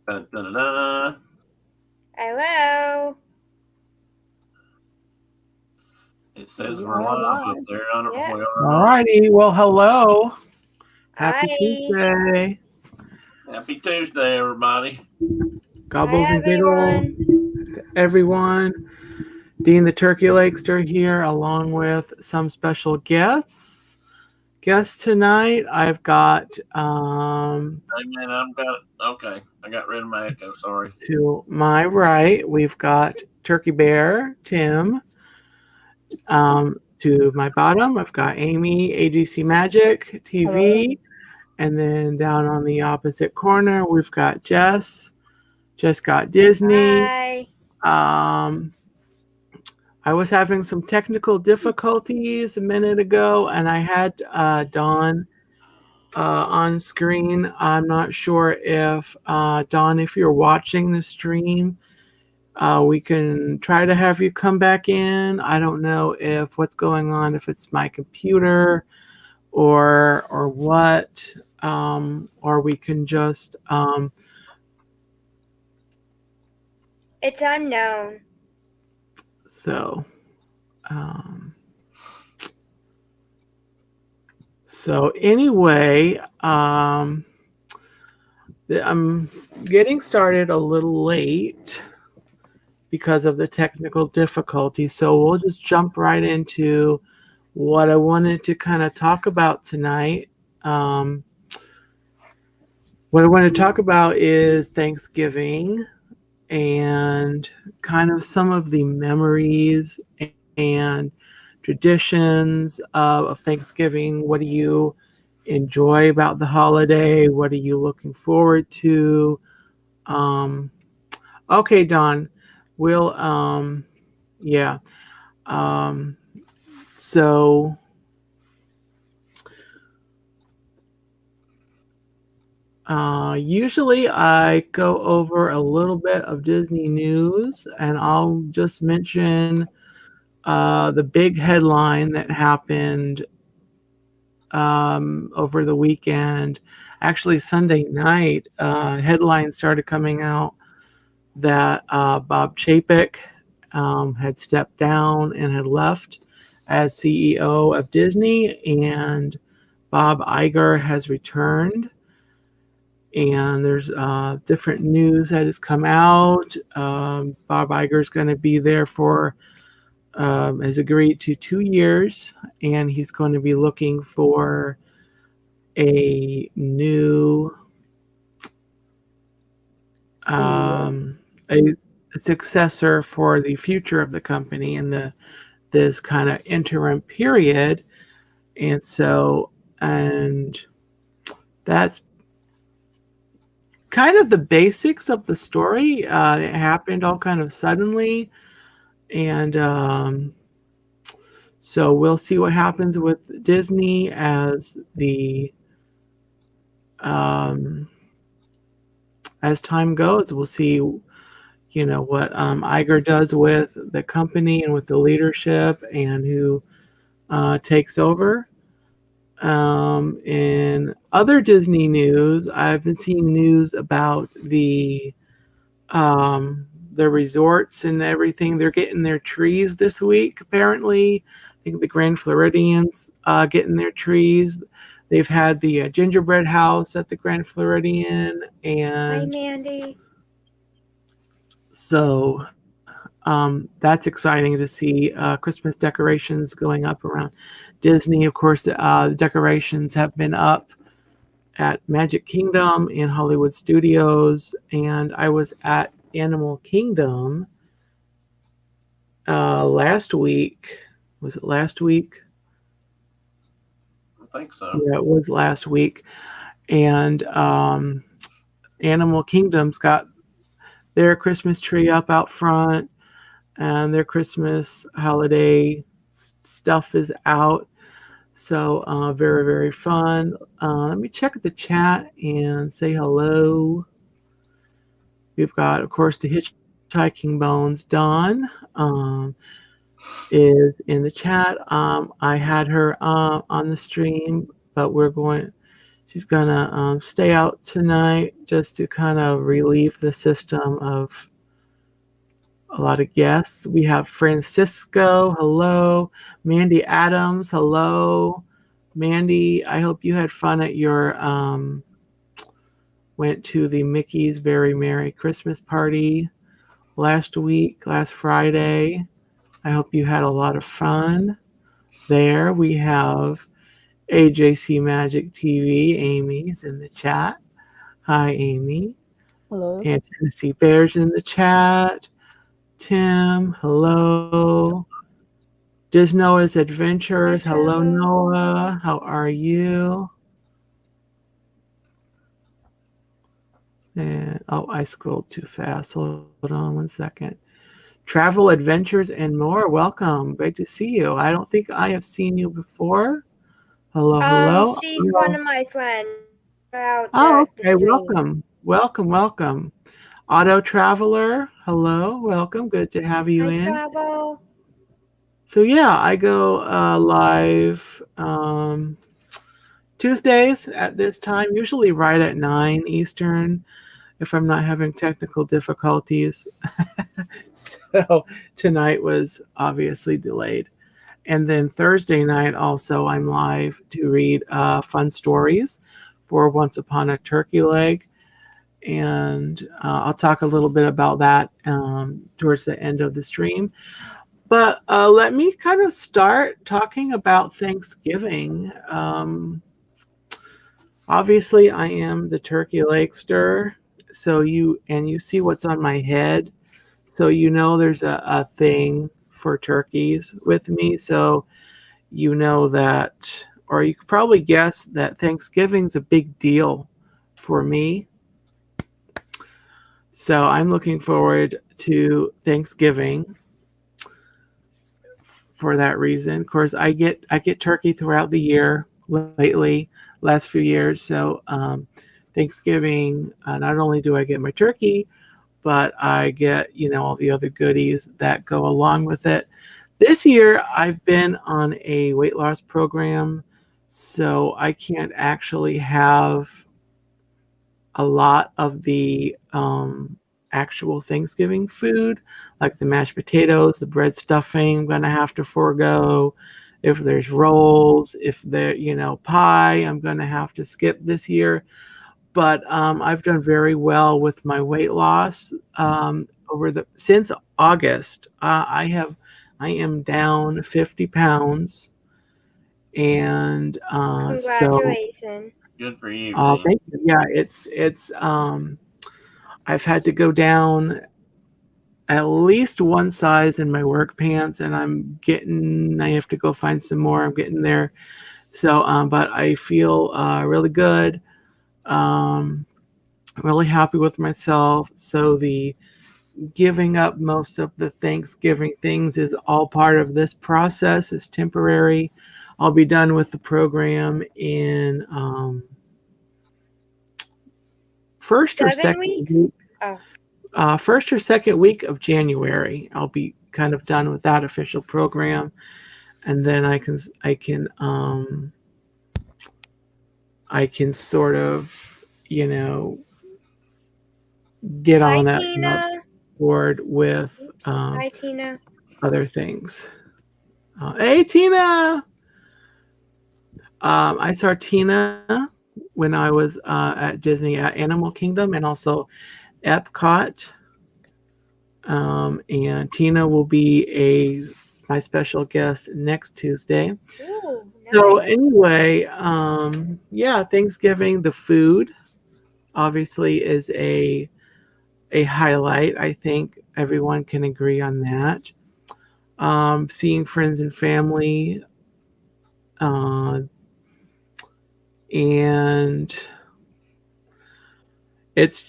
Dun, dun, dun, dun. Hello. It says We we're are live up live. there. I don't know if Yep. we are or All not. righty. Well, hello. Happy Hi. Tuesday. Happy Tuesday, everybody. Gobbles Hi, and giggles everyone. to everyone. Dean the Turkey Legster here, along with some special guests tonight. I've got Hey, man, I got rid of my echo. Sorry. to my right, we've got Turkey Bear, Tim. To my bottom, I've got Amy, ADC Magic Hello. TV. And then down on the opposite corner, we've got Jess. Jess got Disney. Hi. Um, I was having some technical difficulties a minute ago, and I had Dawn on screen. I'm not sure if, Dawn, if you're watching the stream, we can try to have you come back in. I don't know if what's going on, if it's my computer or what, or we can just It's unknown. so. Um, so anyway, I'm getting started a little late because of the technical difficulty. So we'll just jump right into what I wanted to kind of talk about tonight. Um, what I want to talk about is Thanksgiving and kind of some of the memories and traditions of Thanksgiving. What do you enjoy about the holiday? What are you looking forward to? Um, okay, Don, we'll, yeah. Um, so, usually I go over a little bit of Disney news and I'll just mention the big headline that happened over the weekend. Actually, Sunday night, headlines started coming out that Bob Chapek had stepped down and had left as CEO of Disney, and Bob Iger has returned. And there's different news that has come out. Bob Iger is going to be there for has agreed to 2 years, and he's going to be looking for a new um, a, a successor for the future of the company in this kind of interim period. And so, and that's kind of the basics of the story. It happened all kind of suddenly, and so we'll see what happens with Disney um, as time goes. We'll see, what Iger does with the company and with the leadership and who takes over. In other Disney news, I've been seeing news about the resorts and everything. They're getting their trees this week, apparently. I think the Grand Floridians getting their trees. They've had the gingerbread house at the Grand Floridian, Hi, and Mandy. so that's exciting to see Christmas decorations going up around Disney. Of course, the decorations have been up at Magic Kingdom and Hollywood Studios, and I was at Animal Kingdom last week. Was it last week? I think so. Yeah, it was last week. And Animal Kingdom's got their Christmas tree up out front, and their Christmas holiday stuff is out. So very, very fun. Let me check the chat and say hello. We've got, of course, the Hitchhiking Bones. Dawn is in the chat. I had her on the stream, but She's gonna stay out tonight just to kind of relieve the system of a lot of guests. We have Francisco, hello. Mandy Adams, hello. Mandy, I hope you had fun at your went to the Mickey's Very Merry Christmas party last Friday. I hope you had a lot of fun there. We have AJC Magic TV. Amy's in the chat. Hi, Amy. Hello. And Tennessee Bears in the chat. Tim, hello. Disnoah's Adventures. Hello, Noah. How are you? And I scrolled too fast. Hold on one second. Travel Adventures and More. Welcome. Great to see you. I don't think I have seen you before. Hello. She's one of my friends. Okay. Welcome. Auto Traveler. Hello. Welcome. Good to have you in. Travel. So yeah, I go live Tuesdays at this time, usually right at 9 Eastern, if I'm not having technical difficulties. So tonight was obviously delayed. And then Thursday night also I'm live to read fun stories for Once Upon a Turkey Leg. And I'll talk a little bit about that towards the end of the stream. But let me kind of start talking about Thanksgiving. Obviously, I am the Turkey Legster, so you see what's on my head, so you know there's a thing for turkeys with me. So you know that, or you could probably guess that Thanksgiving's a big deal for me. So I'm looking forward to Thanksgiving for that reason. Of course, I get turkey throughout the year lately, last few years. So Thanksgiving, not only do I get my turkey, but I get, all the other goodies that go along with it. This year, I've been on a weight loss program, so I can't actually have a lot of the actual Thanksgiving food, like the mashed potatoes, the bread stuffing. I'm going to have to forego. If there's rolls, if there, pie, I'm going to have to skip this year. But I've done very well with my weight loss since August. I am down 50 pounds, and congratulations. Good for you. Thank you. Yeah, it's I've had to go down at least one size in my work pants, and I have to go find some more. I'm getting there. So, but I feel really good. I'm really happy with myself. So the giving up most of the Thanksgiving things is all part of this process. It's temporary. I'll be done with the program in first or second week of January. I'll be kind of done with that official program, and then I can sort of get on that board with Hi, Tina. other things. Hey, Tina. I saw Tina when I was at Disney at Animal Kingdom and also Epcot. And Tina will be my special guest next Tuesday. Ooh, so nice. Anyway, Thanksgiving, the food obviously is a highlight. I think everyone can agree on that. Seeing friends and family, and it's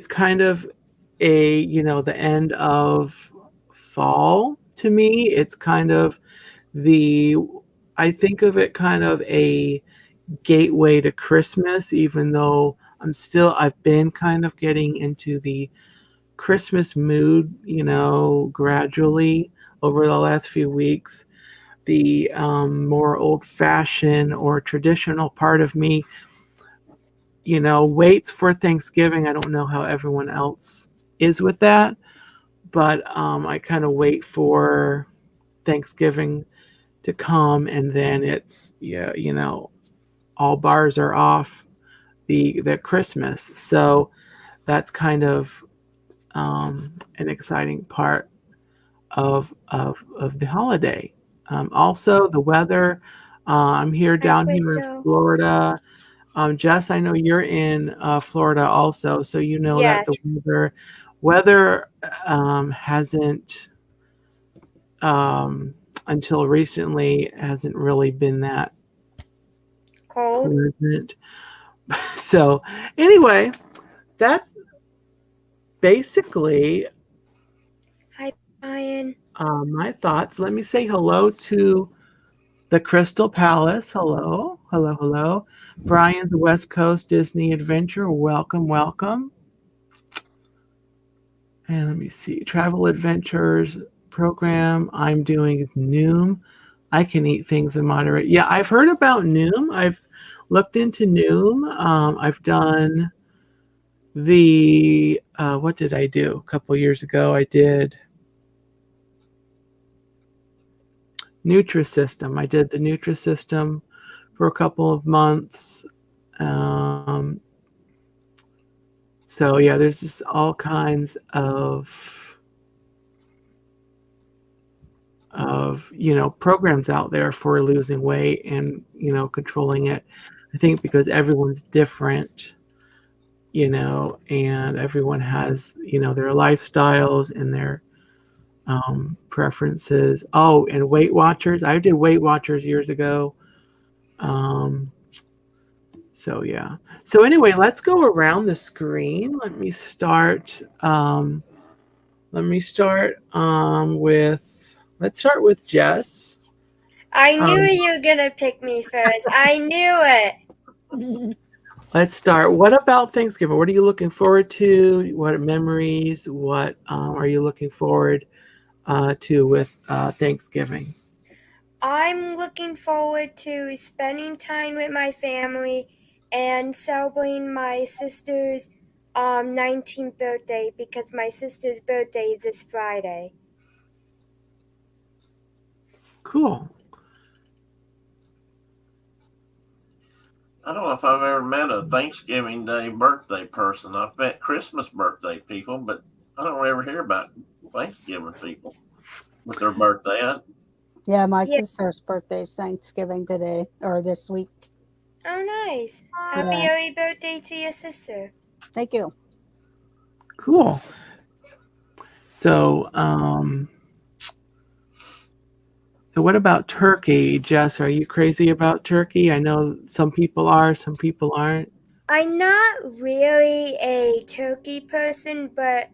kind of the end of fall to me. It's kind of I think of it kind of a gateway to Christmas, even though I've been kind of getting into the Christmas mood, gradually over the last few weeks. The more old-fashioned or traditional part of me waits for Thanksgiving. I don't know how everyone else is with that, but I kind of wait for Thanksgiving to come, and then it's all bars are off the Christmas. So that's kind of an exciting part of the holiday. Also, the weather. I'm here down here in Florida. Jess, I know you're in Florida also, so you know that the weather hasn't until recently hasn't really been that cold. pleasant. So anyway, that's basically Hi, Brian. my thoughts. Let me say hello to the Crystal Palace. Hello, hello, hello. Brian's West Coast Disney Adventure. Welcome, welcome. And let me see. Travel Adventures program. I'm doing Noom. I can eat things in moderate. Yeah, I've heard about Noom. I've looked into Noom. I've done the what did I do? A couple years ago, I did Nutrisystem. I did the Nutrisystem for a couple of months. So yeah, there's just all kinds of programs out there for losing weight and controlling it. I think because everyone's different, and everyone has their lifestyles and their preferences. Oh, and Weight Watchers. I did Weight Watchers years ago. So yeah. So anyway, let's go around the screen. Let me start. Let's start with Jess. I knew you were gonna pick me first. I knew it. Let's start. What about Thanksgiving? What are you looking forward to? What memories? What are you looking forward to with Thanksgiving? I'm looking forward to spending time with my family and celebrating my sister's 19th birthday, because my sister's birthday is this Friday. Cool. I don't know if I've ever met a Thanksgiving Day birthday person. I've met Christmas birthday people, but I don't ever hear about Thanksgiving people with their birthday. Yeah, my sister's birthday is Thanksgiving today, or this week. Oh, nice. Happy early birthday to your sister. Thank you. Cool. So, so what about turkey? Jess, are you crazy about turkey? I know some people are, some people aren't. I'm not really a turkey person, but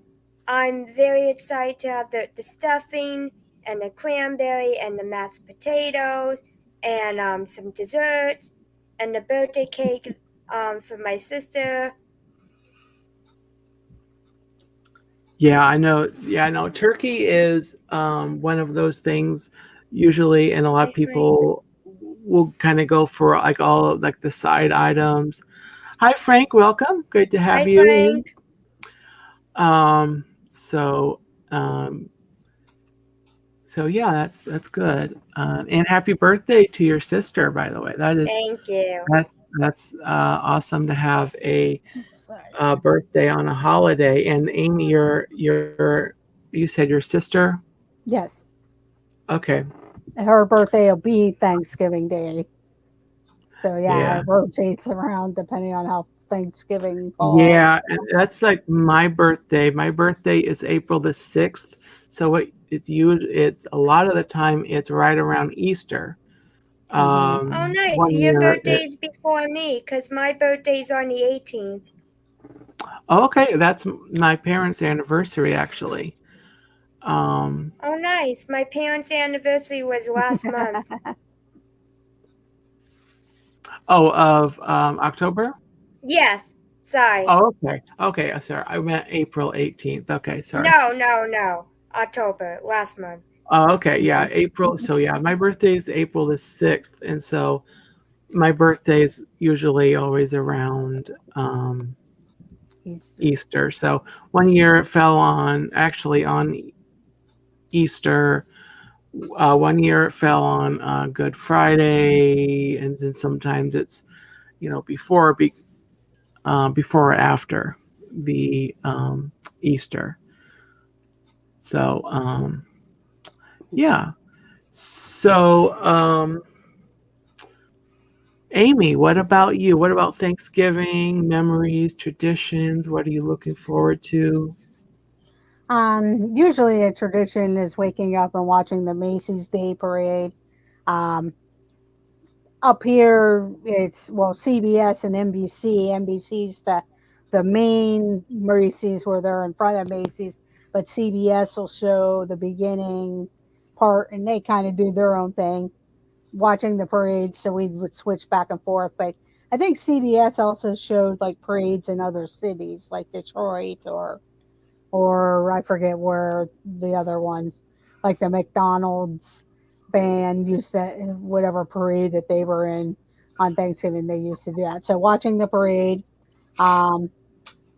I'm very excited to have the stuffing and the cranberry and the mashed potatoes and some desserts and the birthday cake for my sister. Yeah, I know. Yeah, I know. Turkey is one of those things usually, and a lot of people will kind of go for like all like the side items. Hi, Frank. Welcome. Great to have you. Frank. So yeah, that's good. And happy birthday to your sister, by the way. That is. Thank you. That's awesome to have a birthday on a holiday. And Amy, you said your sister? Yes. Okay. Her birthday will be Thanksgiving Day. So yeah, it rotates around depending on how Thanksgiving falls. Yeah, and that's like my birthday. My birthday is April the 6th. So it's a lot of the time it's right around Easter. Oh, nice. Your birthday's before me, because my birthday's on the 18th. Okay, that's my parents' anniversary, actually. Oh, nice. My parents' anniversary was last month. Oh, of October? Yes. Sorry. Oh, okay. Okay, sorry. I meant April 18th. Okay, sorry. No. October, last month. Oh, okay. Yeah, April. So yeah, my birthday is April the 6th. And so my birthday's usually always around Easter. So one year it fell on Easter. 1 year it fell on Good Friday, and then sometimes it's before or after the Easter. So yeah. So Amy, what about you? What about Thanksgiving memories, traditions? What are you looking forward to? Usually a tradition is waking up and watching the Macy's Day Parade. Um, Up here, it's CBS and NBC. NBC's the main Macy's where they're in front of Macy's, but CBS will show the beginning part, and they kind of do their own thing, watching the parade. So we would switch back and forth. But I think CBS also showed like parades in other cities, like Detroit or I forget where the other ones, like the McDonald's band used to, whatever parade that they were in on Thanksgiving, they used to do that. So watching the parade. Um,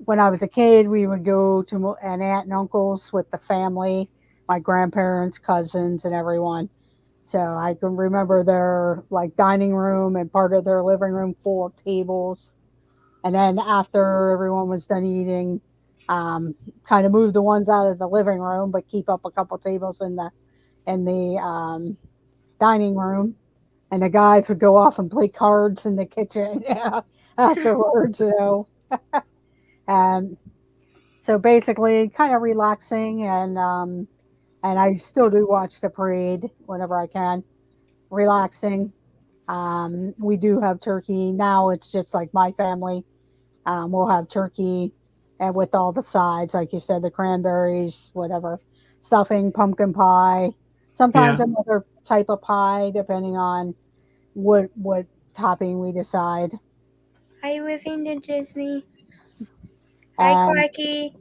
when I was a kid, we would go to an aunt and uncle's with the family, my grandparents, cousins, and everyone. So I can remember their like dining room and part of their living room full of tables. And then after everyone was done eating, um, kind of move the ones out of the living room, but keep up a couple tables in the dining room. And the guys would go off and play cards in the kitchen afterwards. Um, so basically, kind of relaxing, and I still do watch the parade whenever I can. Relaxing. We do have turkey now. It's just like my family. We'll have turkey and with all the sides, like you said, the cranberries, whatever, stuffing, pumpkin pie, sometimes Yeah. another type of pie, depending on what topping we decide. Hi, living to Disney. Hi, And Clarky.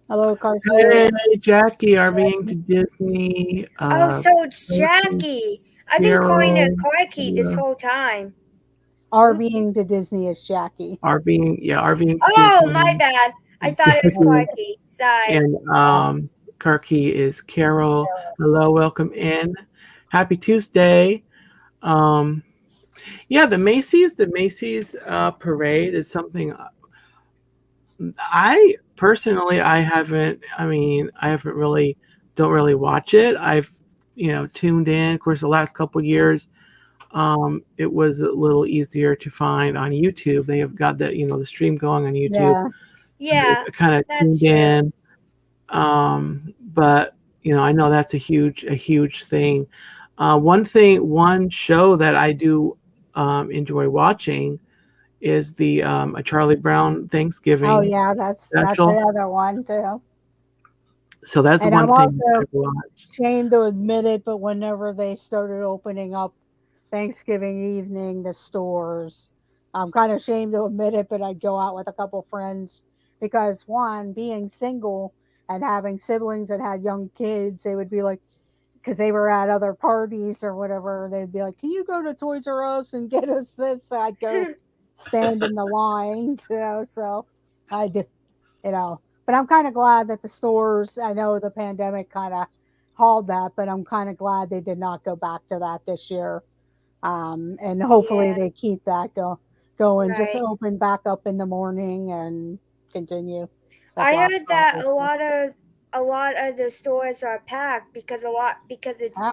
hello, Cartier. Hey, Jackie, RVing to Disney. Oh, so it's Tracy, Jackie. I've been calling her Carol, Clarky this whole time. RVing to Disney is Jackie. RVing to Oh, my Disney. bad. I thought it was Jackie Clarky. Sorry. and Karki is Carol. Hello, welcome in. Happy Tuesday. Um, yeah, the Macy's parade is something I personally I haven't. I mean, I haven't really don't really watch it. I've tuned in. Of course, the last couple years, it was a little easier to find on YouTube. They have got the stream going on YouTube, Yeah, so Yeah, I kind of that's tuned true. in. But I know that's a huge thing. One show that I do enjoy watching is the a Charlie Brown oh Thanksgiving yeah, that's the special. other one too. So that's And one I'm thing that also I've watched. ashamed to admit it, but whenever they started opening up Thanksgiving evening, the stores, I'm kind of ashamed to admit it, but I'd go out with a couple friends because one, being single and having siblings that had young kids, they would be like, because they were at other parties or whatever, they'd be like, "Can you go to Toys R Us and get us this?" So I'd go stand in the line, So I did, you know. But I'm kind of glad that the stores. I know the pandemic kind of hauled that, but I'm kind of glad they did not go back to that this year. And hopefully Yeah, they keep that going. Just right. open back up in the morning and continue the I Black heard that Friday a stuff. lot of a lot of the stores are packed Yeah,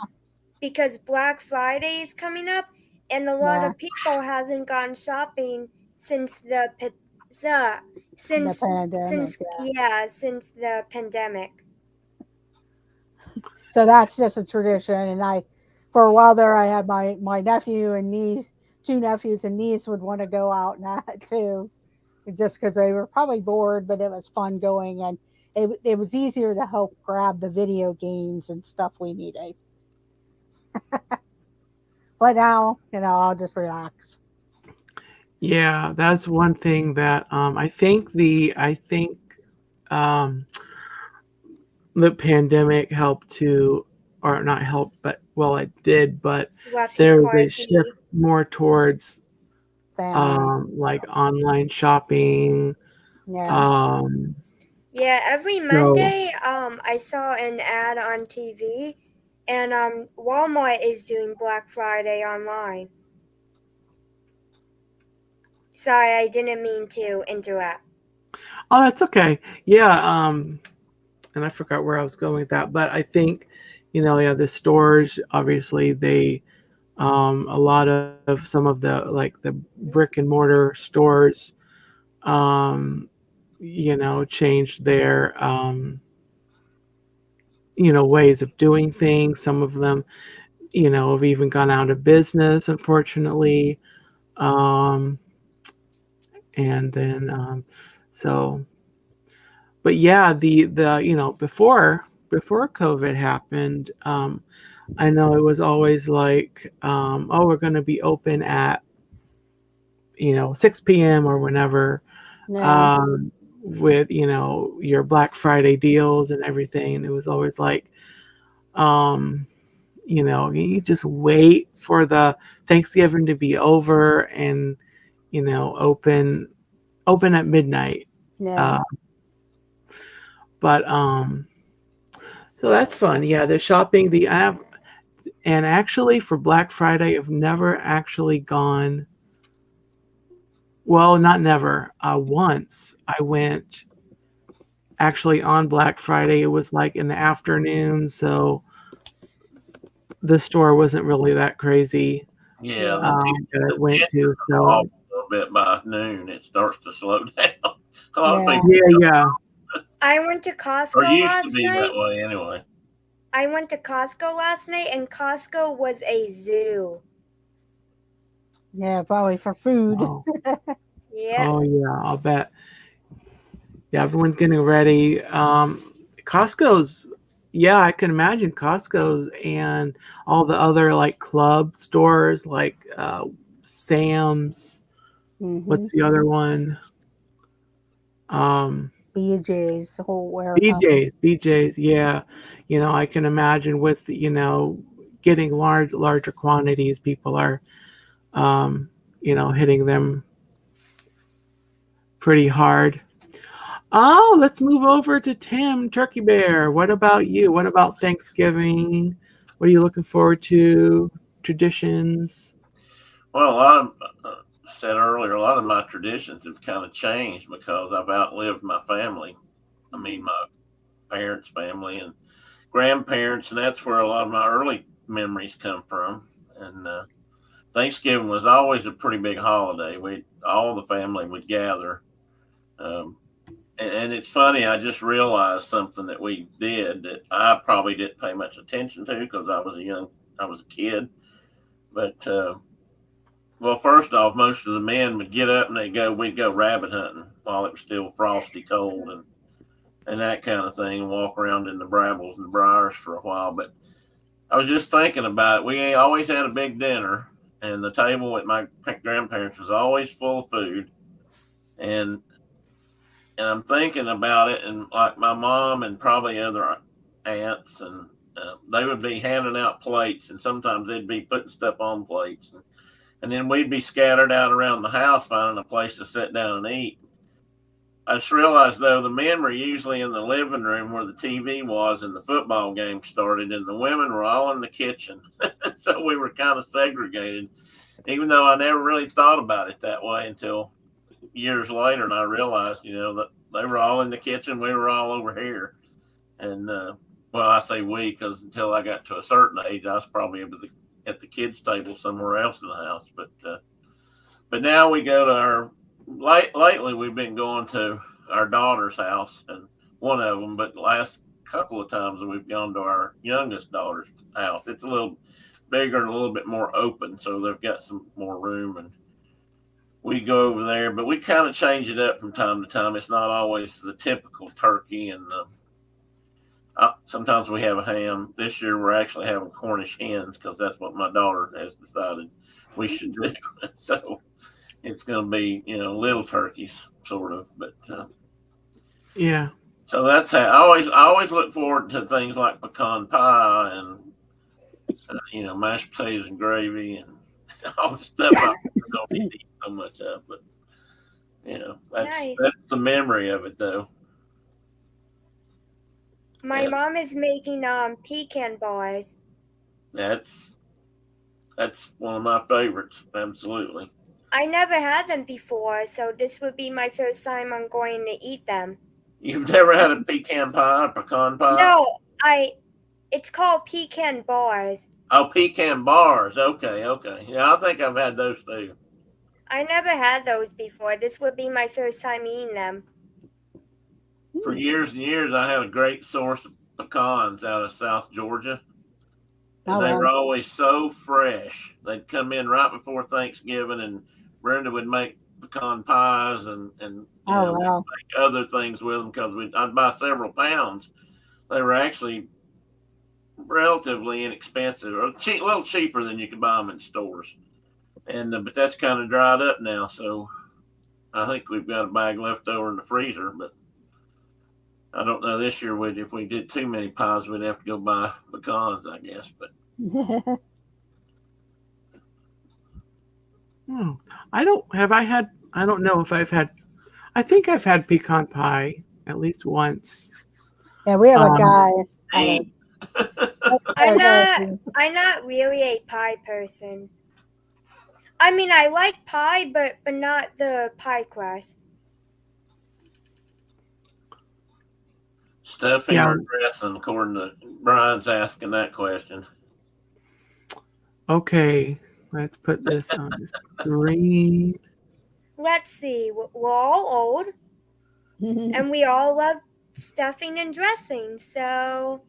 because Black Friday is coming up, and a lot yeah, of people hasn't gone shopping since the pandemic. since the pandemic. So that's just a tradition. And for a while there, I had my nephew and niece, two nephews and niece would want to go out and that too, just because they were probably bored, but it was fun going, and it was easier to help grab the video games and stuff we needed. But now, I'll just relax. Yeah, that's one thing that I think um, the pandemic helped to, or not help, but well, it did, but Lucky there was a shift Clarky. more towards like online shopping. Yeah. Um, Yeah, every so Monday, I saw an ad on TV, and Walmart is doing Black Friday online. Sorry, I didn't mean to interrupt. oh, that's okay. Yeah. And I forgot where I was going with that, but I think, yeah, the stores obviously they a lot of some of the like the brick and mortar stores um changed their ways of doing things. Some of them have even gone out of business, unfortunately. um and then so but yeah, the before COVID happened, I know it was always like, oh, we're going to be open at 6 p.m. or whenever, Yeah. um, with your Black Friday deals and everything. And it was always like, um, you just wait for the Thanksgiving to be over and open at midnight. Yeah. Uh, but so that's fun. Yeah, the shopping, the app, and actually for Black Friday, I've never actually gone. Well, not never. Once I went actually on Black Friday. It was like in the afternoon, so the store wasn't really that crazy Yeah, Yeah. that I the went tension to. off So a little bit by noon. It starts to slow down. A lot of Yeah. people yeah, yeah. I went to are Costco used to last be that night. way anyway. I went to Costco last night, and Costco was a zoo. Yeah. Probably for food. Oh, Yeah. oh yeah. I'll bet. Yeah, everyone's getting ready. Costco's. Yeah, I can imagine Costco's and all the other like club stores like Sam's. Mm-hmm. What's the other one? Um, BJ's whole warehouse. BJ's, yeah. I can imagine with, getting larger quantities, people are, um, hitting them pretty hard. Oh, let's move over to Tim, Turkey Bear. What about you? What about Thanksgiving? What are you looking forward to? Traditions? Well, a lot of said earlier, a lot of my traditions have kind of changed because I've outlived my family. I mean, my parents' family and grandparents, and that's where a lot of my early memories come from. And Thanksgiving was always a pretty big holiday. We all the family would gather. Um, and it's funny. I just realized something that we did that I probably didn't pay much attention to because I was a kid. But well, first off, most of the men would get up and we'd go rabbit hunting while it was still frosty cold and that kind of thing, and walk around in the brambles and briars for a while. But I was just thinking about it. We always had a big dinner, and the table at my grandparents was always full of food. And I'm thinking about it, and like my mom and probably other aunts, and they would be handing out plates, and sometimes they'd be putting stuff on plates, and then we'd be scattered out around the house finding a place to sit down and eat. I just realized though the men were usually in the living room where the TV was and the football game started, and the women were all in the kitchen. So we were kind of segregated, even though I never really thought about it that way until years later, and I realized, that they were all in the kitchen, we were all over here, and well, I say we because until I got to a certain age, I was probably at the kids' table somewhere else in the house, but now we go to lately we've been going to our daughter's house and one of them, but the last couple of times we've gone to our youngest daughter's house. It's a little bigger and a little bit more open, so they've got some more room, and we go over there. But we kind of change it up from time to time. It's not always the typical turkey, and sometimes we have a ham. This year we're actually having Cornish hens because that's what my daughter has decided we should do. So it's going to be little turkeys sort of, but Yeah. so that's how I always look forward to things like pecan pie and mashed potatoes and gravy and all the stuff I don't eat so much of. But Nice. that's the memory of it, though. My mom is making pecan bars. That's one of my favorites. Absolutely. I never had them before, so this would be my first time I'm going to eat them. You've never had a pecan pie, pecan pie? No, it's called pecan bars. Oh, pecan bars. Okay. Yeah, I think I've had those too. I never had those before. This would be my first time eating them. For years and years, I had a great source of pecans out of South Georgia. And they were always so fresh. They'd come in right before Thanksgiving, and Brenda would make pecan pies and make other things with them because I'd buy several pounds. They were actually relatively inexpensive, or a little cheaper than you could buy them in stores. And but that's kind of dried up now, so I think we've got a bag left over in the freezer. But I don't know this year if we did too many pies, we'd have to go buy pecans, I guess. But I don't know if I've had. I think I've had pecan pie at least once. Yeah, we have a guy. I'm not really a pie person. I mean, I like pie, but not the pie crust. Stuffing or dressing, according to Brian's asking that question. Okay, let's put this on the screen. Let's see. We're all old, and we all love stuffing and dressing. So.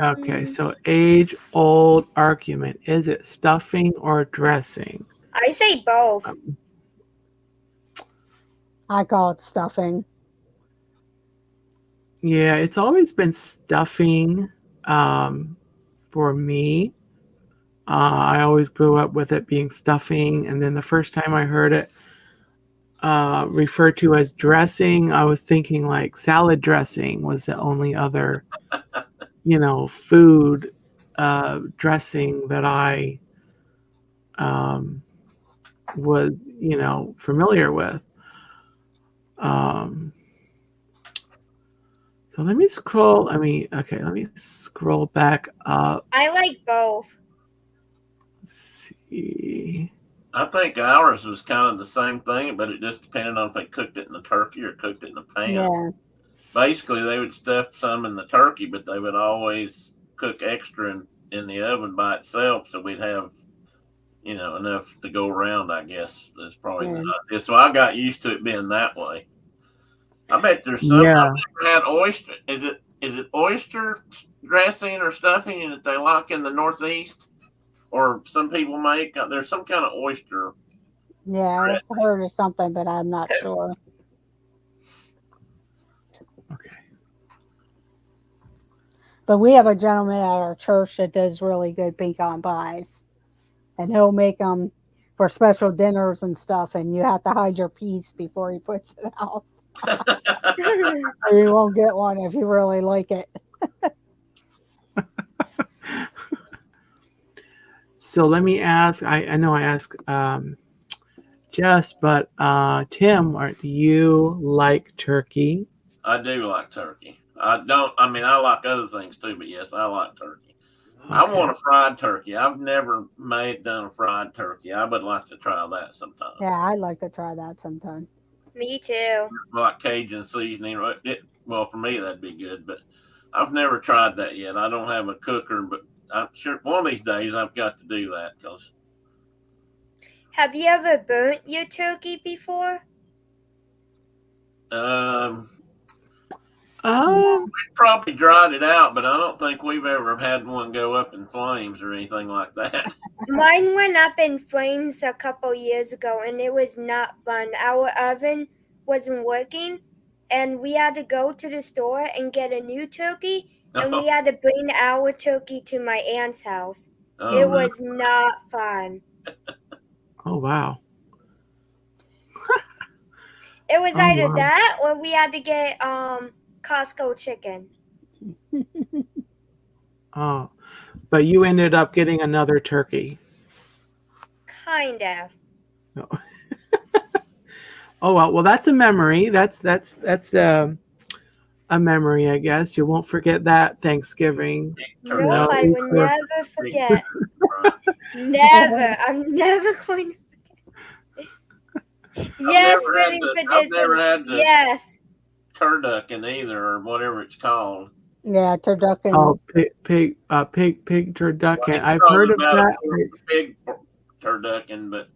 Okay, so age-old argument. Is it stuffing or dressing? I say both. I call it stuffing. Yeah, it's always been stuffing for me. I always grew up with it being stuffing, and then the first time I heard it referred to as dressing, I was thinking like salad dressing was the only other food dressing that I was familiar with. So let me scroll. Let me scroll back up. I like both. Let's see. I think ours was kind of the same thing, but it just depended on if they cooked it in the turkey or cooked it in the pan. Yeah. Basically, they would stuff some in the turkey, but they would always cook extra in the oven by itself, so we'd have enough to go around. I guess is probably the idea. So I got used to it being that way. I bet there's some. Yeah. I've never had oyster. Is it oyster dressing or stuffing that they like in the Northeast, or some people make? There's some kind of oyster. Yeah, I've heard of something, but I'm not sure. Okay. But we have a gentleman at our church that does really good pecan pies, and he'll make them for special dinners and stuff. And you have to hide your peas before he puts it out. Or you won't get one if you really like it. So let me ask. I know I asked Jess, but Tim, do you like turkey? I do like turkey. I like other things too, but yes, I like turkey. Okay. I want a fried turkey. I've never done a fried turkey. I would like to try that sometime. Yeah, I'd like to try that sometime. Me too. Like Cajun seasoning. Well, for me, that'd be good, but I've never tried that yet. I don't have a cooker, but I'm sure one of these days I've got to do that. Have you ever burnt your turkey before? We probably dried it out, but I don't think we've ever had one go up in flames or anything like that. Mine went up in flames a couple years ago, and it was not fun. Our oven wasn't working, and we had to go to the store and get a new turkey, and we had to bring our turkey to my aunt's house. It was not fun. Oh, wow. It was either that or we had to get Costco chicken. Oh, but you ended up getting another turkey. Kind of. No. Oh well, that's a memory. That's a memory, I guess. You won't forget that Thanksgiving. Turkey, You No, know, I eat will the never big forget. brunch. Never. I'm never going to. Yes, living I've never traditions. had the Yes. turducken either, or whatever it's called. Yeah, turducken. oh pig Well, turducken. he's I've heard talking of about that. a pig turducken, but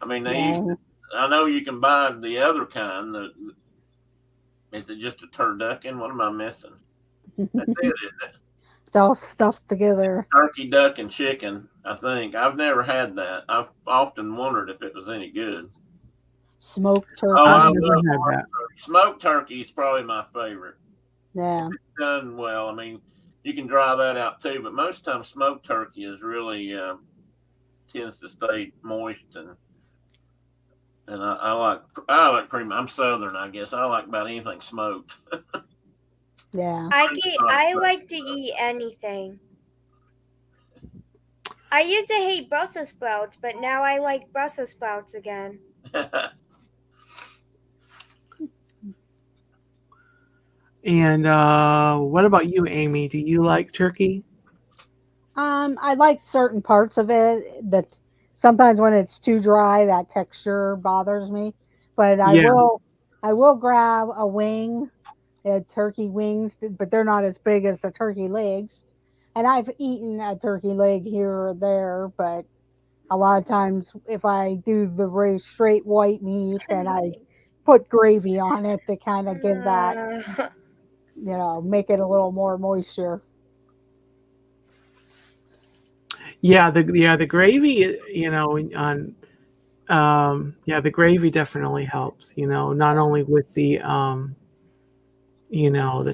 I mean they used. Yeah. I know you can buy the other kind. Is it just a turducken? What am I missing? That's it, isn't it? It's all stuffed together. Turkey, duck, and chicken. I think I've never had that. I've often wondered if it was any good. Smoked Oh, I've I turkey. never love had that. smoked turkey. Is probably my favorite. If Yeah. it's done well, I mean, you can dry that out too. But most times, smoked turkey is really tends to stay moist and I like pretty. I'm southern, I guess. I like about anything smoked. Yeah. I like to eat anything. I used to hate Brussels sprouts, but now I like Brussels sprouts again. And what about you, Amy? Do you like turkey? I like certain parts of it. That sometimes when it's too dry, that texture bothers me. But Yeah. I will grab a wing, turkey wings, but they're not as big as the turkey legs. And I've eaten a turkey leg here or there, but a lot of times if I do the very straight white meat, then I put gravy on it to kind of give that, make it a little more moisture. The gravy, on the gravy definitely helps. Not only with the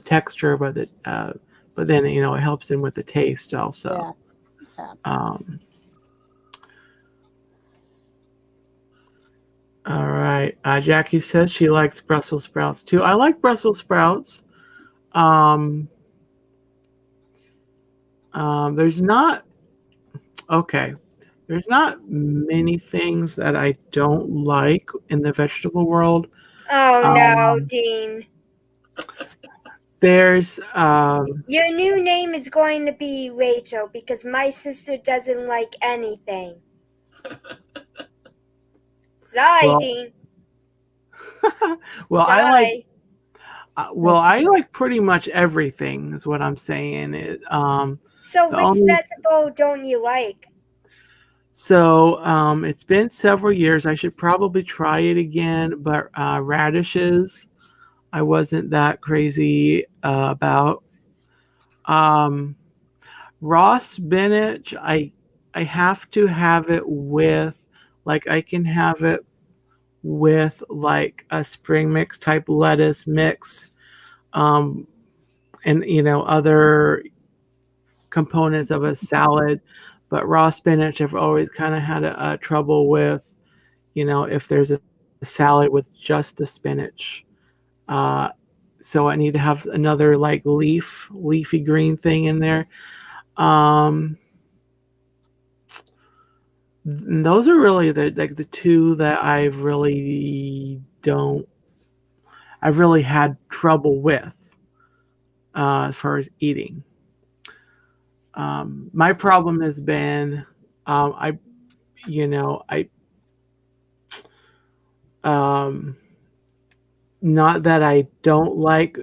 texture, but then it helps in with the taste also. Yeah. Yeah. Um, all right. Jackie says she likes Brussels sprouts too. I like Brussels sprouts. Um, there's not okay. There's not many things that I don't like in the vegetable world. Oh no, Um, Dean. there's Your new name is going to be Rachel because my sister doesn't like anything. Sorry, well, Dean. well, Sorry. I like pretty much everything. Is what I'm saying. So, The which only vegetable don't you like? it's been several years. I should probably try it again, but radishes, I wasn't that crazy about. Um, raw spinach, I have to have it with, like, I can have it with like a spring mix type lettuce mix, um, and other components of a salad. But raw spinach, I've always kind of had a trouble with. If there's a salad with just the spinach. Uh, so I need to have another like leafy green thing in there. Um, those are really the two that I've really had trouble with as far as eating. My problem has been, I you know I um, not that I don't like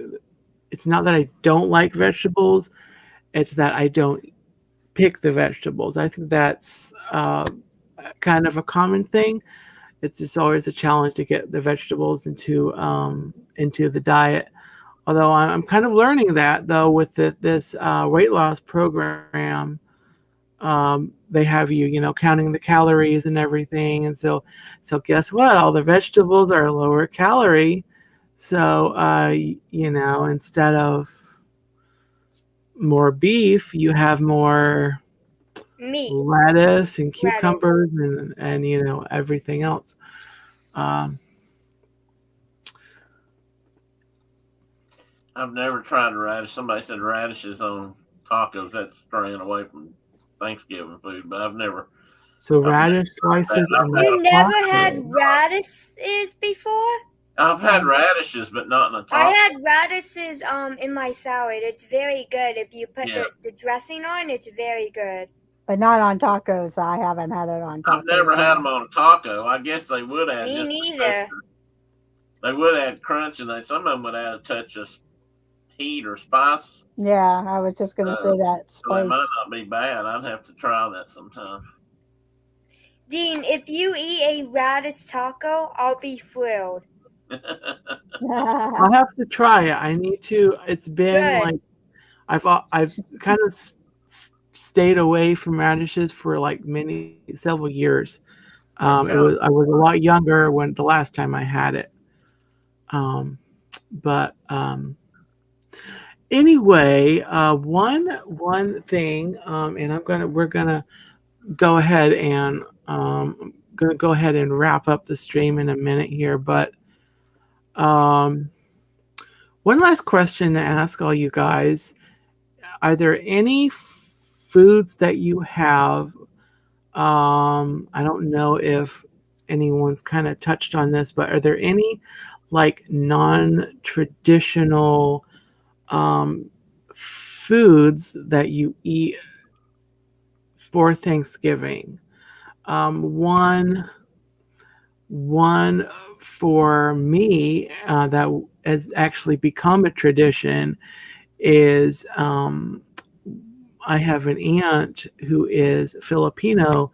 it's not that I don't like vegetables, it's that I don't pick the vegetables. I think that's kind of a common thing. It's just always a challenge to get the vegetables into the diet. Although I'm kind of learning that though with this weight loss program, they have you counting the calories and everything, and so guess what? All the vegetables are lower calorie. So instead of more beef, you have more Meat. lettuce and Lettuce. cucumbers and everything else. Um, I've never tried a radish. Somebody said radishes on tacos. That's straying away from Thanksgiving food, but I've never. So radish slices and You You never taco. had radishes before? I've had radishes, but not in a taco. I had radishes in my salad. It's very good. If you put Yeah. the dressing on, it's very good. But not on tacos. I haven't had it on tacos. I've never had them on a taco. I guess they would add Me just neither. they would add crunch, and some of them would add a touch of heat or spice. Yeah, I was just gonna say that So they might spice. not be bad. I'd have to try that sometime. Dean, if you eat a radish taco, I'll be thrilled. I'll have to try it. I need to. It's been Good. like I've kind of stayed away from radishes for like several years. I was a lot younger when the last time I had it. But anyway, one thing, and we're gonna go ahead and wrap up the stream in a minute here. But one last question to ask all you guys: are there any foods that you have? I don't know if anyone's kind of touched on this, but are there any like non-traditional foods that you eat for Thanksgiving? One for me that has actually become a tradition is I have an aunt who is Filipino,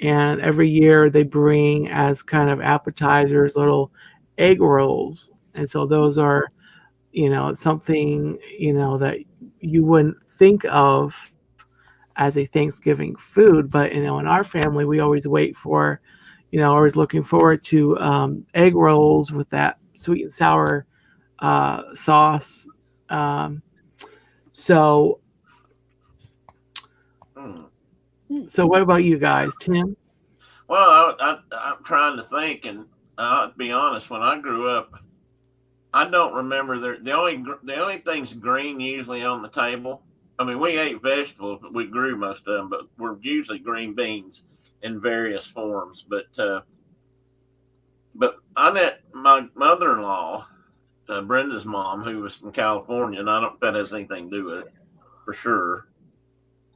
and every year they bring as kind of appetizers little egg rolls, and so those are something that you wouldn't think of as a Thanksgiving food, but in our family we always wait for always looking forward to egg rolls with that sweet and sour sauce. So what about you guys, Tim? Well, I'm trying to think, and I'll be honest. When I grew up, I don't remember the only things green usually on the table. I mean, we ate vegetables, but we grew most of them, but we're usually green beans in various forms. But I met my mother-in-law, Brenda's mom, who was from California, and I don't think that has anything to do with it for sure.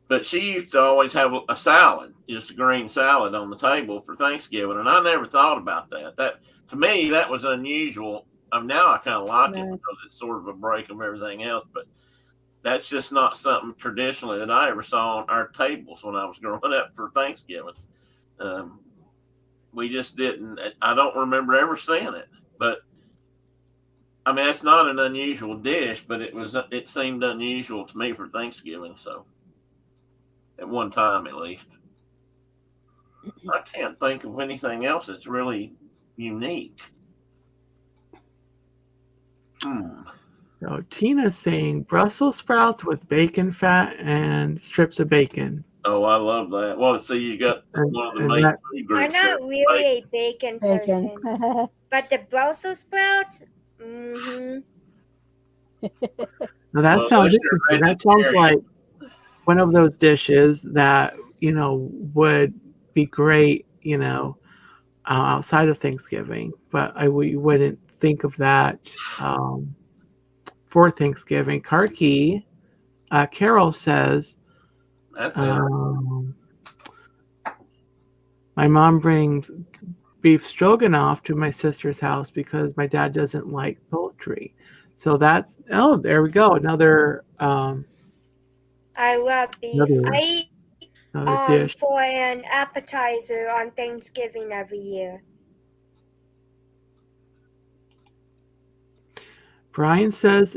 But she used to always have a salad, just a green salad on the table for Thanksgiving, and I never thought about that. That to me, that was unusual. Now I kind of like it because it's sort of a break of everything else, but that's just not something traditionally that I ever saw on our tables when I was growing up for Thanksgiving. We just didn't. I don't remember ever seeing it, but I mean, it's not an unusual dish, but it seemed unusual to me for Thanksgiving. So at one time, at least, I can't think of anything else that's really unique. So Tina's saying Brussels sprouts with bacon fat and strips of bacon. Oh, I love that. Well, see, you got one of the main food groups. I'm not really a bacon person, but the Brussels sprouts. Now that sounds interesting. That sounds like one of those dishes that would be great, outside of Thanksgiving. But we wouldn't think of that for Thanksgiving. Karki, Carol says, my mom brings beef stroganoff to my sister's house because my dad doesn't like poultry. So there we go. Another. I love beef. I eat dish for an appetizer on Thanksgiving every year. Brian says,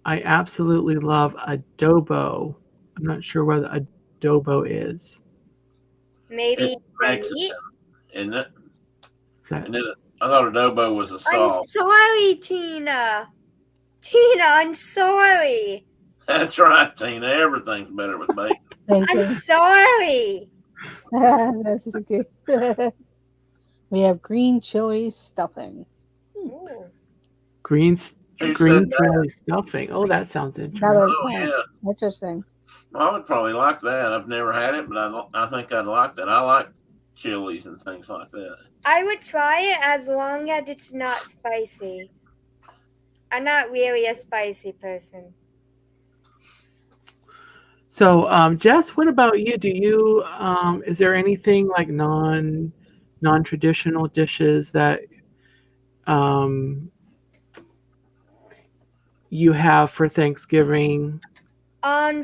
I absolutely love adobo. I'm not sure what adobo is. Maybe it's Mexican, isn't it? I thought adobo was a sauce. I'm sorry, Tina. Tina, I'm sorry. That's right, Tina. Everything's better with bacon. I'm sorry. That's okay. We have green chili stuffing. Green chili stuffing. Oh, that sounds interesting. Interesting. Well, I would probably like that. I've never had it, but I think I'd like that. I like chilies and things like that. I would try it as long as it's not spicy. I'm not really a spicy person. So, Jess, what about you? Do you is there anything like non-traditional dishes that um you have for Thanksgiving?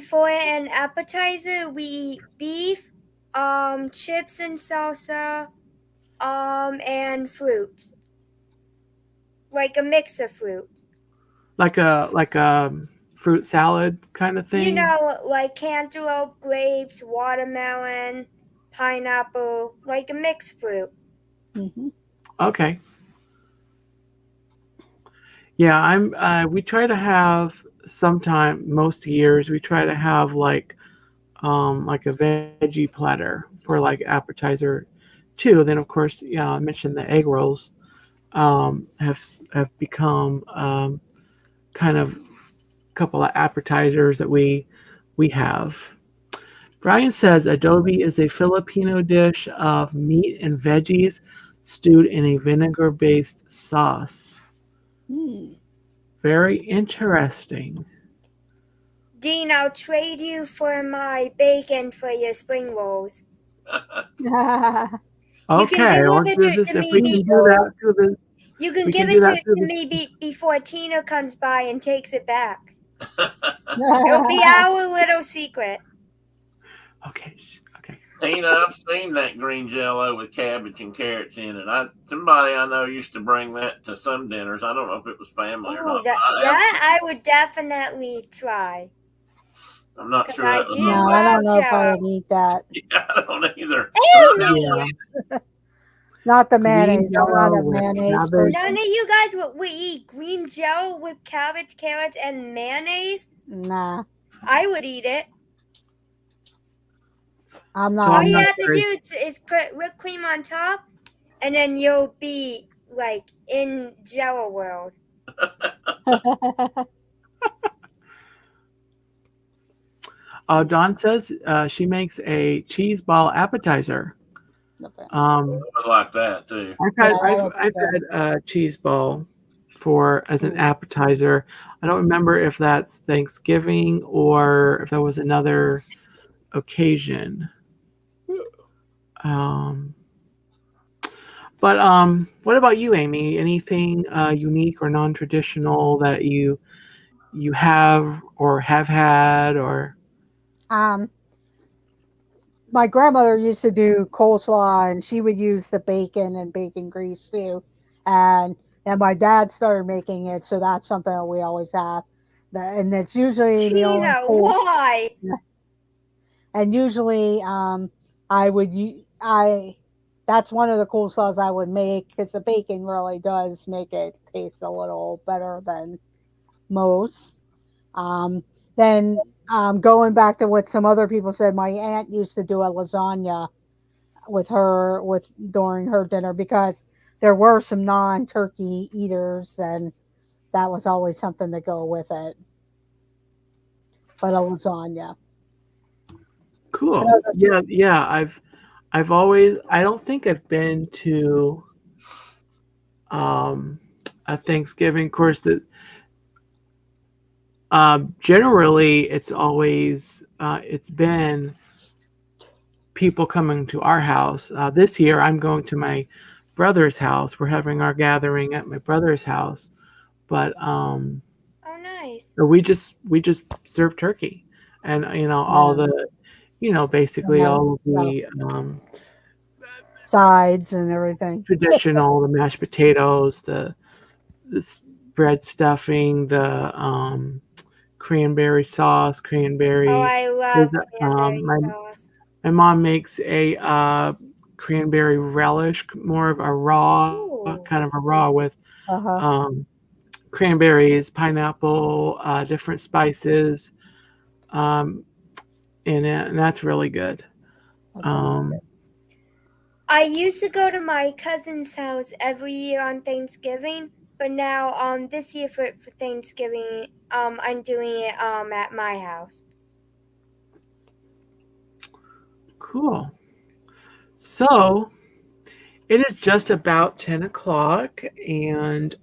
For an appetizer, we eat beef, chips and salsa, and fruits, like a mix of fruit. Like a fruit salad kind of You thing? know, like cantaloupe, grapes, watermelon, pineapple, like a mixed fruit. Hmm. Okay. Yeah, I'm we try to have sometime most years we try to have like a veggie platter for like appetizer too. Then of course, yeah, I mentioned the egg rolls have become kind of a couple of appetizers that we have. Brian says adobe is a Filipino dish of meat and veggies stewed in a vinegar-based sauce. Hmm. Very interesting. Dean, I'll trade you for my bacon for your spring rolls. You can Okay, deliver let's do it this. to If me. we can do that through the, You can we can give do it that through to the. me before Tina comes by and takes it back. It'll be our little secret. Okay, okay. Tina, I've seen that green jello with cabbage and carrots in it. Somebody I know used to bring that to some dinners. I don't know if it was family or Ooh, not. that I would definitely try. I'm not Cause sure I that was do No, on I there. don't love know if I Jello. would eat that. Yeah, I don't either. Yeah, Amy! Not the green mayonnaise. I'm not jello a with mayonnaise cabbage. None person. of you guys would eat green Jello with cabbage, carrots, and mayonnaise? Nah, I would eat it. I'm So All not. I'm you not have to very. do is put whipped cream on top, and then you'll be like in Jello world. Dawn says she makes a cheese ball appetizer. Okay. Um, I would like that too. I've Yeah, had that I've would be I've good. had a cheese ball for as an Mm. appetizer. I don't remember if that's Thanksgiving or if that was another occasion. Um, but what about you, Amy? Anything unique or non-traditional that you have or have had or Um, my grandmother used to do coleslaw, and she would use the bacon and bacon grease too. And and my dad started making it, so that's something that we always have. And it's usually the only Tina, cool. why? And usually, I would I that's one of the coleslaws I would make because the bacon really does make it taste a little better than most. Um, then going back to what some other people said, my aunt used to do a lasagna with her with during her dinner because there were some non-turkey eaters, and that was always something to go with it. But a lasagna. But cool? other, Yeah, yeah. I've always I don't think I've been to um, a Thanksgiving course that generally it's been people coming to our house. This year I'm going to my brother's house. We're having our gathering at my brother's house, but Oh, nice. we just serve turkey, and all yeah, the the basically main all of stuff, the sides and everything. traditional, the mashed potatoes, the bread stuffing, the cranberry sauce, Oh, cranberry. I There's love cranberry sauce. my mom makes a cranberry relish, more of a raw, kind of Ooh. a raw with Uh huh. um, cranberries, pineapple, different spices um, in it, and that's really good. That sounds Um, good. I used to go to my cousin's house every year on Thanksgiving, but now this year for Thanksgiving I'm doing it at my house. cool. So it is just about 10 o'clock, and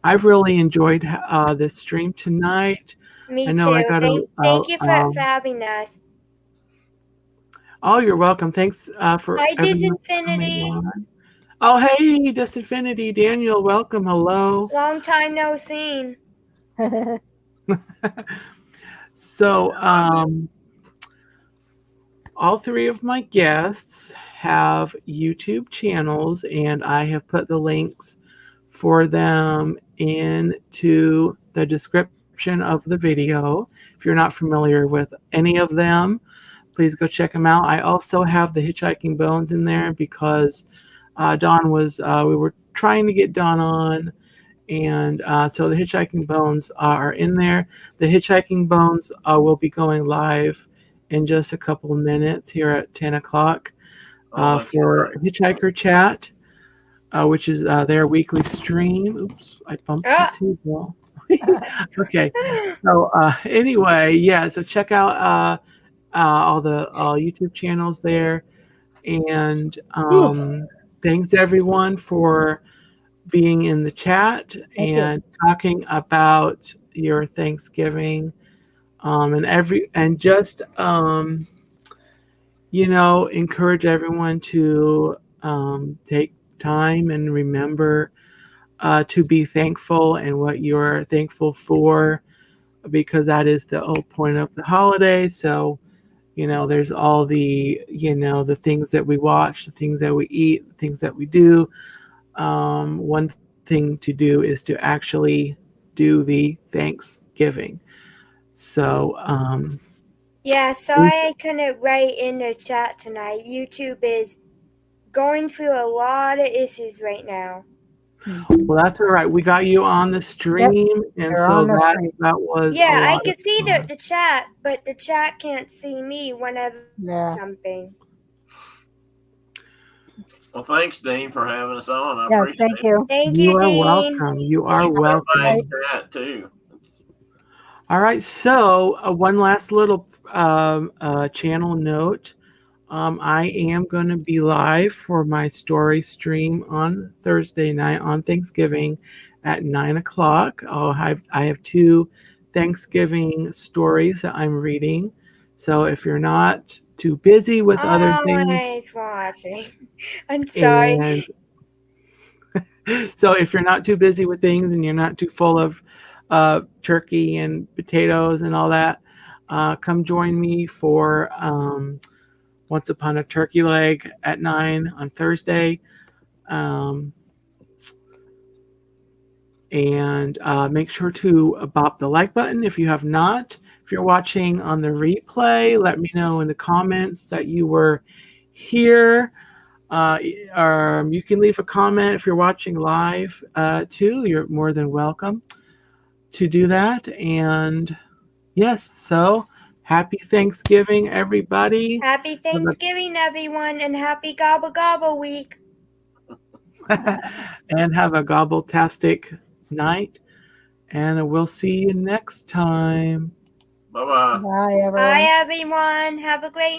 I've really enjoyed this stream tonight. Me I know I too. got Thank you for having us. oh, you're welcome. Thanks for Hi, everyone coming Disinfinity. on. Oh, hey, Disinfinity. Daniel, welcome. Hello. Long time no seen. So, all three of my guests have YouTube channels, and I have put the links for them into the description of the video. If you're not familiar with any of them, please go check them out. I also have the Hitchhiking Bones in there because Dawn was, we were trying to get Dawn on, and so the Hitchhiking Bones are in there. The Hitchhiking Bones will be going live in just a couple of minutes here at 10 o'clock for Hitchhiker Chat, which is their weekly stream. Oops, I bumped the table. Okay, so anyway, yeah, so check out all the YouTube channels there. And thanks everyone for being in the chat and talking about your Thanksgiving, and just encourage everyone to take time and remember to be thankful and what you're thankful for, because that is the whole point of the holiday. So there's all the the things that we watch, the things that we eat, the things that we do. One thing to do is to actually do the Thanksgiving. So yeah, sorry I couldn't write in the chat tonight. YouTube is going through a lot of issues right now. Well, that's all right. We got you on the stream, and so that was I could see the chat, but the chat can't see me whenever something. Well, thanks, Dean, for having us on. I appreciate thank you. it. Thank you, are Dean. welcome. You are welcome. Chat too. All right. So one last little channel note. I am going to be live for my story stream on Thursday night on Thanksgiving at 9 o'clock. I have 2 Thanksgiving stories that I'm reading. So if you're not too busy with other things, watching. I'm sorry. So if you're not too busy with things and you're not too full of turkey and potatoes and all that, come join me for Once Upon a Turkey Leg at 9 on Thursday. And make sure to bop the like button if you have not. If you're watching on the replay, let me know in the comments that you were here. You can leave a comment if you're watching live too. You're more than welcome to do that. And yes, so happy Thanksgiving, everybody. Happy Thanksgiving, everyone, and happy Gobble Gobble week. And have a gobble-tastic night. And we'll see you next time. Bye-bye. Bye, everyone. Bye, everyone. Have a great night.